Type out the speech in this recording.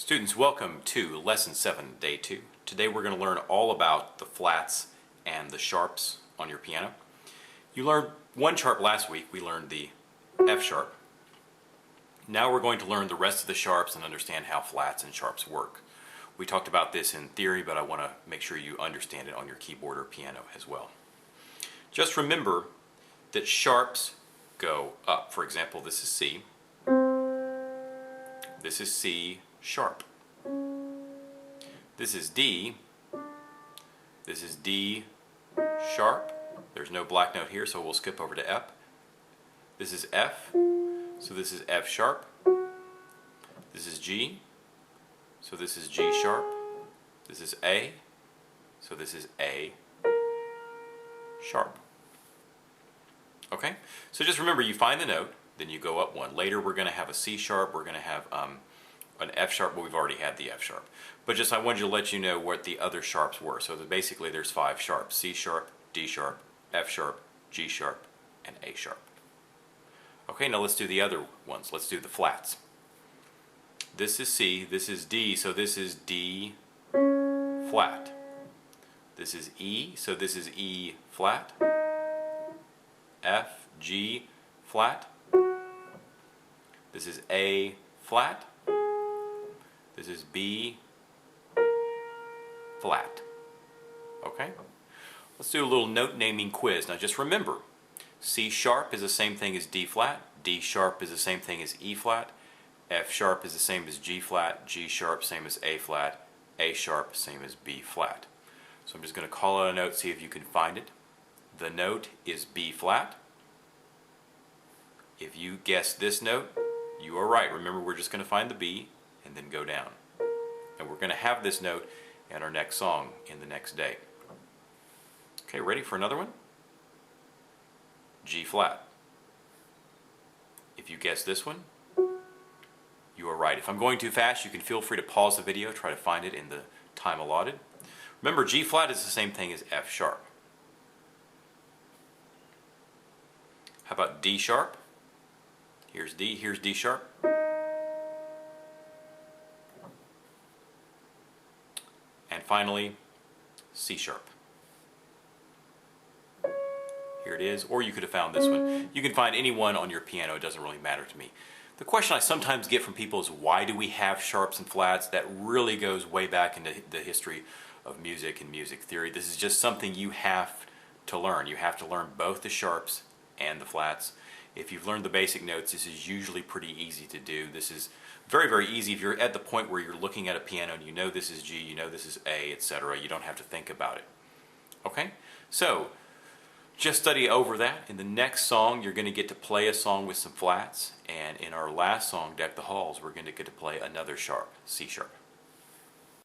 Students, welcome to Lesson 7, Day 2. Today we're going to learn all about the flats and the sharps on your piano. You learned one sharp last week. We learned the F sharp. Now we're going to learn the rest of the sharps and understand how flats and sharps work. We talked about this in theory, but I want to make sure you understand it on your keyboard or piano as well. Just remember that sharps go up. For example, this is C. This is C sharp. This is D. This is D sharp. There's no black note here, so we'll skip over to F. This is F, so this is F sharp. This is G, so this is G sharp. This is A, so this is A sharp. Okay? So just remember, you find the note, then you go up one. Later we're going to have a C sharp, we're going to have an F sharp, but we've already had the F sharp. But just I wanted to let you know what the other sharps were. So basically there's 5 sharps: C sharp, D sharp, F sharp, G sharp, and A sharp. Okay, now let's do the other ones. Let's do the flats. This is C, this is D, so this is D flat. This is E, so this is E flat. F, G flat. This is A flat. This is B flat. Okay? Let's do a little note naming quiz. Now just remember, C sharp is the same thing as D flat, D sharp is the same thing as E flat, F sharp is the same as G flat, G sharp same as A flat, A sharp same as B flat. So I'm just going to call out a note, see if you can find it. The note is B flat. If you guess this note, you are right. Remember, we're just going to find the B and then go down. And we're going to have this note in our next song in the next day. Okay, ready for another one? G flat. If you guess this one, you are right. If I'm going too fast, you can feel free to pause the video, try to find it in the time allotted. Remember, G flat is the same thing as F sharp. How about D sharp? Here's D sharp. And finally, C sharp. Here it is, or you could have found this one. You can find any one on your piano, it doesn't really matter to me. The question I sometimes get from people is, why do we have sharps and flats? That really goes way back into the history of music and music theory. This is just something you have to learn. You have to learn both the sharps and the flats. If you've learned the basic notes, this is usually pretty easy to do. This is very, very easy. If you're at the point where you're looking at a piano and you know this is G, you know this is A, etc., you don't have to think about it. Okay? So, just study over that. In the next song, you're going to get to play a song with some flats. And in our last song, Deck the Halls, we're going to get to play another sharp, C sharp.